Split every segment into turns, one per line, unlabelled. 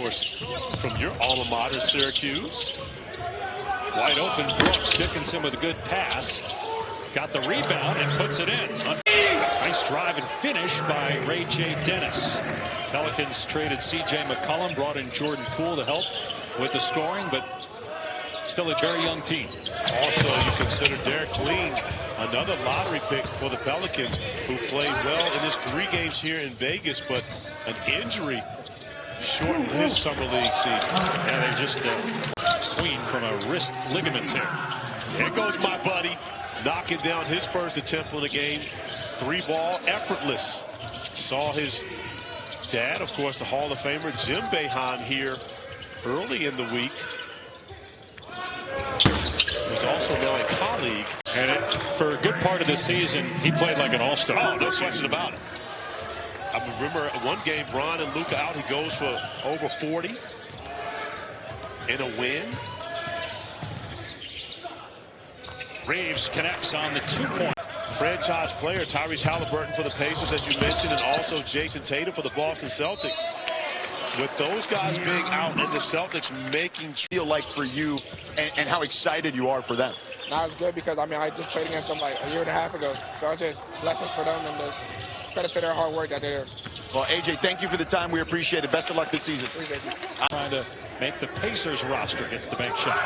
course, from your alma mater, Syracuse.
Wide open, Brooks. Dickinson with a good pass. Got the rebound and puts it in. Nice drive and finish by Ray J. Dennis. Pelicans traded C.J. McCollum, brought in Jordan Poole to help with the scoring, but still a very young team.
Also, you consider Derek Queen, another lottery pick for the Pelicans, who played well in his 3 games here in Vegas, but an injury shortened his summer league season.
Yeah, they just Queen from a wrist ligament tear.
Here goes my buddy, knocking down his first attempt on the game. 3-ball, effortless. Saw his dad, of course, the Hall of Famer Jim Boeheim, here early in the week. Was also now a colleague.
And for a good part of the season, he played like an all-star.
Oh, no question about it. I remember one game, Bron and Luka out, he goes for over 40 in a win.
Reeves connects on the 2-point.
Franchise player Tyrese Halliburton for the Pacers, as you mentioned, and also Jason Tatum for the Boston Celtics. With those guys being out and the Celtics making
feel like for you and how excited you are for them.
Now it's good because, I just played against them like a year and a half ago. So it's just lessons for them and just credit to their hard work that they're.
Well, AJ, thank you for the time. We appreciate it. Best of luck this season.
Appreciate you.
Trying to make the Pacers roster against the bank shot.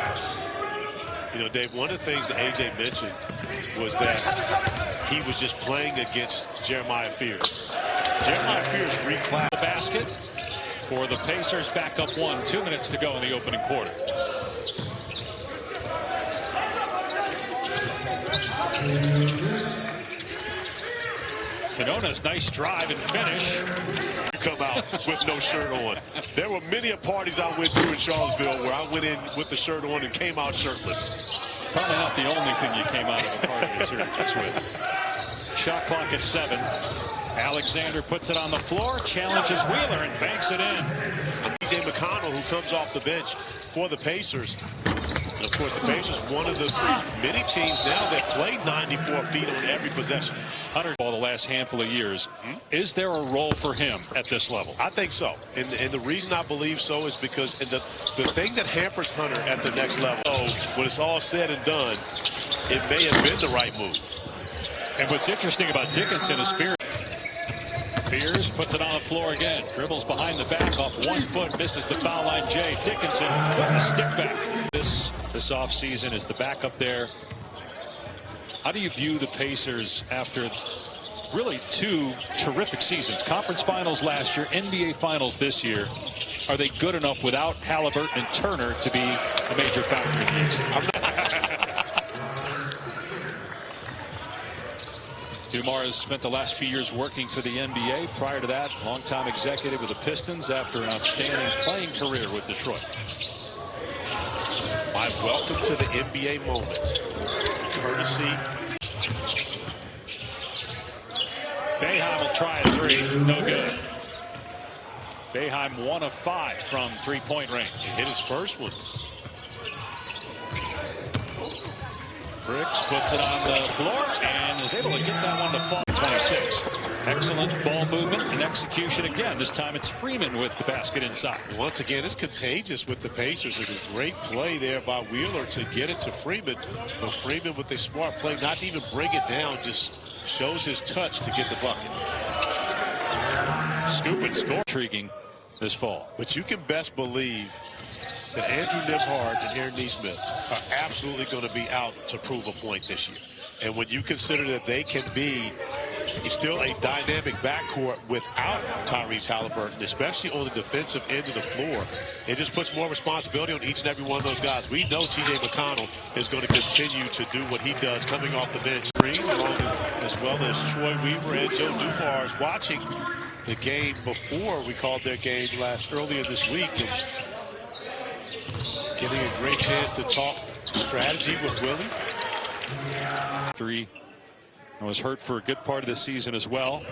You know, Dave, one of the things that AJ mentioned was that he was just playing against Jeremiah Fears. Jeremiah Fears reclassed
the basket for the Pacers, back up 1. 2 minutes to go in the opening quarter. Quinones, nice drive and finish.
You come out with no shirt on. There were many parties I went to in Charlottesville where I went in with the shirt on and came out shirtless.
Probably not the only thing you came out of a party at Syracuse with. Shot clock at 7. Alexander puts it on the floor, challenges Wheeler and banks it in.
C.J. McConnell, who comes off the bench for the Pacers. And of course, the Pacers, one of the many teams now that play 94 feet on every possession.
Hunter, ball the last handful of years. Is there a role for him at this level?
I think so. And the reason I believe so is because the thing that hampers Hunter at the next level, when it's all said and done, it may have been the right move.
And what's interesting about Dickinson is Fears puts it on the floor again. Dribbles behind the back off 1 foot. Misses the foul line. Jay Dickinson with the stick back. This offseason is the backup there. How do you view the Pacers after really 2 terrific seasons? Conference finals last year, NBA finals this year. Are they good enough without Halliburton and Turner to be a major factor in the East? Dumars has spent the last few years working for the NBA. Prior to that, longtime executive with the Pistons after an outstanding playing career with Detroit.
My welcome to the NBA moment. Courtesy.
Boeheim will try a 3. No good. Boeheim 1 of 5 from 3-point range.
He hit his first one.
Brooks puts it on the floor and is able to get that one to fall. 26. Excellent ball movement and execution again. This time it's Freeman with the basket inside.
Once again, it's contagious with the Pacers. It's a great play there by Wheeler to get it to Freeman. But Freeman with a smart play, not to even bring it down, just shows his touch to get the bucket.
Scoop and score. Intriguing this fall.
But you can best believe that Andrew Nembhard and Aaron Nesmith are absolutely going to be out to prove a point this year. And when you consider that they can be still a dynamic backcourt without Tyrese Halliburton, especially on the defensive end of the floor, it just puts more responsibility on each and every one of those guys. We know T.J. McConnell is going to continue to do what he does coming off the bench. As well as Troy Weaver and Joe Dumars watching the game before we called their game earlier this week. And getting a great chance to talk strategy with Willie.
3 and was hurt for a good part of the season as well.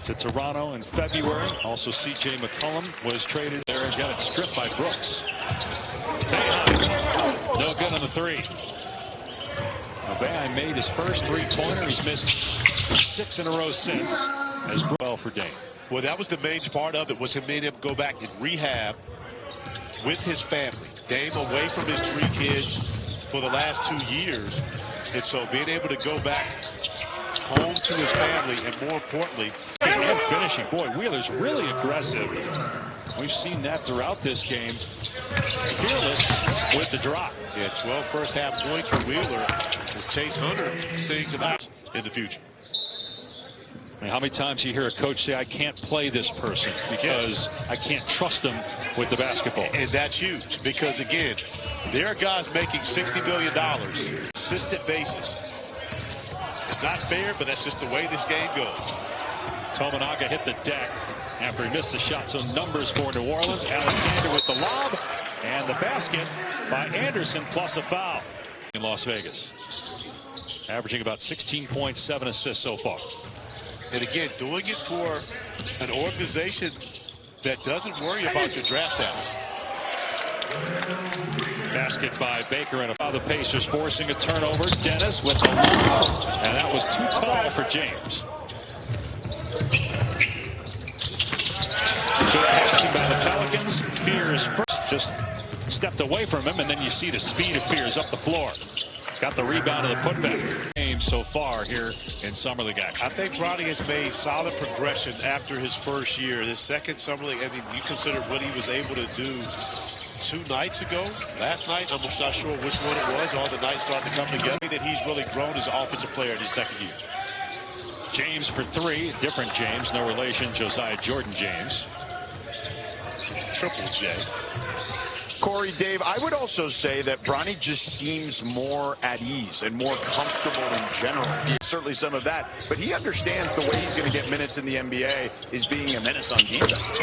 To Toronto in February. Also C.J. McCollum was traded there and got it stripped by Brooks. Boeheim, no good on the 3. Now Boeheim made his first 3-pointer. He's missed 6 in a row since. As well for Dame.
Well, that was the main part of it, was him being able to go back and rehab with his family. Dame away from his 3 kids for the last 2 years. And so being able to go back home to his family, and more importantly,
and finishing. Boy, Wheeler's really aggressive. We've seen that throughout this game. Fearless with the drop.
Yeah, 12 first half points for Wheeler. As Chase Hunter sings about in the future.
I mean, how many times you hear a coach say, I can't play this person because I can't trust them with the basketball.
And that's huge because, again, there are guys making $60 million consistent basis. It's not fair, but that's just the way this game goes.
Tominaga hit the deck after he missed the shot. So numbers for New Orleans. Alexander with the lob and the basket by Anderson plus a foul in Las Vegas. Averaging about 16.7 assists so far.
And again, doing it for an organization that doesn't worry about your draft status.
Basket by Baker and the Pacers forcing a turnover. Dennis with the lob, and that was too tall for James. Good passing by the Pelicans. Fears first just stepped away from him, and then you see the speed of Fears up the floor. Got the rebound of the putback. Game so far here in Summer League action.
I think Bronny has made solid progression after his first year. His second Summer League, I mean, you consider what he was able to do 2 nights ago. Last night, I'm not sure which one it was. All the nights starting to come together. That he's really grown as an offensive player in his second year.
James for 3. Different James. No relation. Josiah Jordan James.
Triple J.
Corey, Dave, I would also say that Bronny just seems more at ease and more comfortable in general. Certainly some of that, but he understands the way he's going to get minutes in the NBA is being a menace on defense.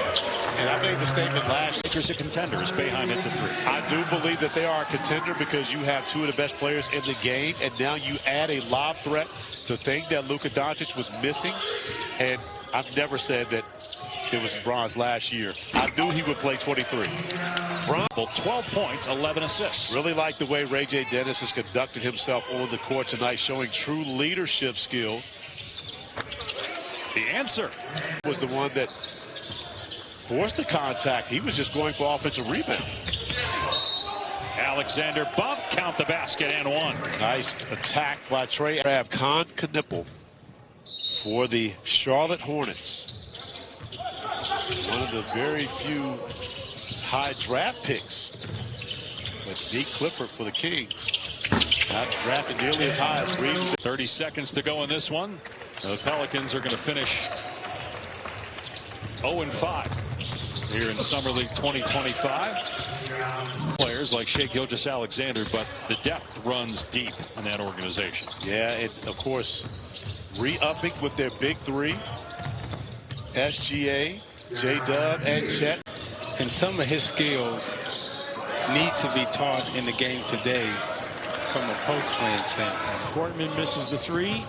And I made the statement last year.
Lakers a contender as Boeheim hits a 3.
I do believe that they are a contender because you have 2 of the best players in the game, and now you add a lob threat, the thing that Luka Doncic was missing. And I've never said that it was Bron's last year. I knew he would play 23.
Bron, 12 points, 11 assists.
Really like the way Ray J. Dennis has conducted himself on the court tonight, showing true leadership skill.
The answer
was the one that forced the contact. He was just going for offensive rebound.
Alexander bump, count the basket and 1.
Nice attack by Trey. Have Con Knipple for the Charlotte Hornets. One of the very few high draft picks. But Deke Clifford for the Kings. Not drafted nearly as high as Reeves.
30 seconds to go in this one. The Pelicans are going to finish 0-5 here in Summer League 2025. Players like Shai Gilgeous-Alexander, but the depth runs deep in that organization.
Yeah, and of course, re-upping with their big 3. SGA, J-Dub, and Chet.
And some of his skills need to be taught in the game today from a post-playing standpoint.
Portman misses the 3.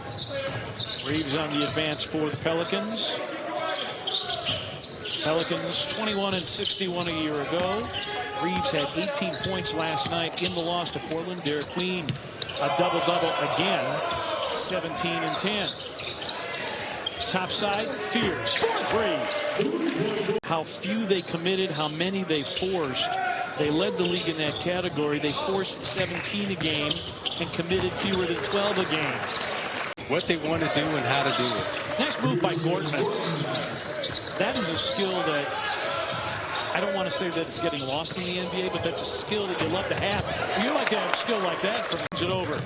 Reeves on the advance for the Pelicans. Pelicans 21-61 a year ago. Reeves had 18 points last night in the loss to Portland. Derek Queen, a double-double again, 17-10. Top side, Fears, 4-3. How few they committed, how many they forced. They led the league in that category. They forced 17 a game and committed fewer than 12 a game.
What they want to do and how to do it.
Nice move by Gortman. That is a skill that I don't want to say that it's getting lost in the NBA, but that's a skill that you love to have. You like to have a skill like that from it over.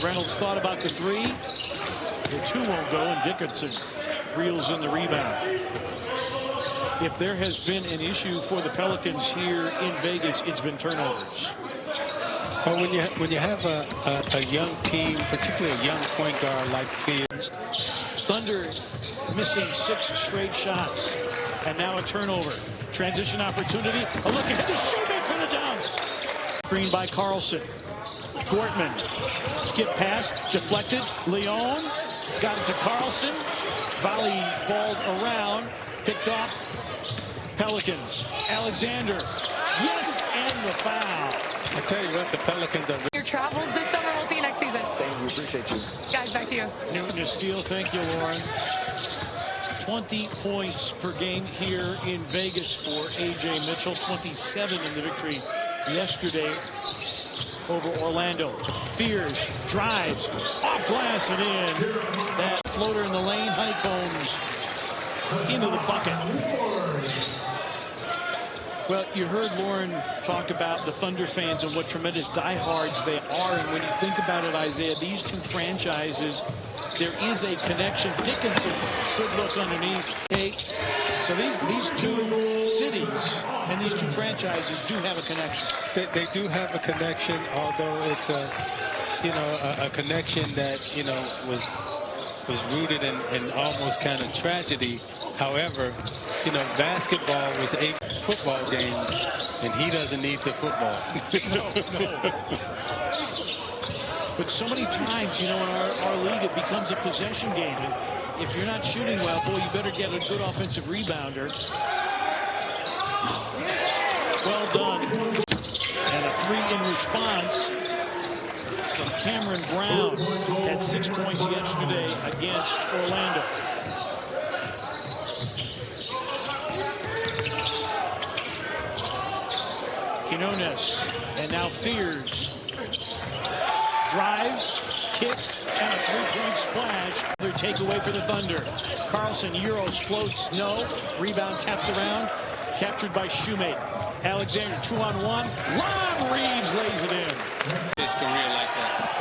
Reynolds thought about the 3. The 2 won't go, and Dickinson reels in the rebound. If there has been an issue for the Pelicans here in Vegas, it's been turnovers.
Well, when you have a young team, particularly a young point guard like Fields.
Thunder missing 6 straight shots, and now a turnover. Transition opportunity. A look ahead to shooting for the dunk. Screen by Carlson. Gortman, skip pass, deflected. Leon got it to Carlson. Volley balled around, picked off. Pelicans. Alexander. Yes, and the foul.
I tell you what, the Pelicans are.
Your travels this summer. We'll see you next season.
Thank you. Appreciate you.
Guys, back to you.
Newton to steal. Thank you, Lauren. 20 points per game here in Vegas for A.J. Mitchell. 27 in the victory yesterday over Orlando. Fears, drives, off glass and in. That floater in the lane, honeycombs into the bucket. Well, you heard Lauren talk about the Thunder fans and what tremendous diehards they are. And when you think about it, Isaiah, these two franchises, there is a connection. Dickinson, good look underneath. Hey, so these two cities and these two franchises do have a connection.
They do have a connection, although it's a connection that was rooted in almost kind of tragedy. However, basketball was 8 football games, and he doesn't need the football.
No. But so many times, in our league, it becomes a possession game. And if you're not shooting well, boy, you better get a good offensive rebounder. Well done. And a 3 in response from Cameron Brown. Had 6 points yesterday against Orlando. Quinones, and now Fears. Drives, kicks, and a 3-point splash. Another takeaway for the Thunder. Carlson, Euros, floats, no. Rebound tapped around, captured by Shoemate. Alexander, 2-on-1. Lon Reeves lays it in.
His career like that.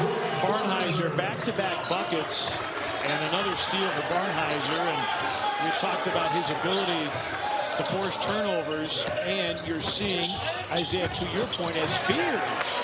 Barnhizer, back-to-back buckets, and another steal for Barnhizer. And we talked about his ability to force turnovers, and you're seeing, Isaiah, to your point, as Fears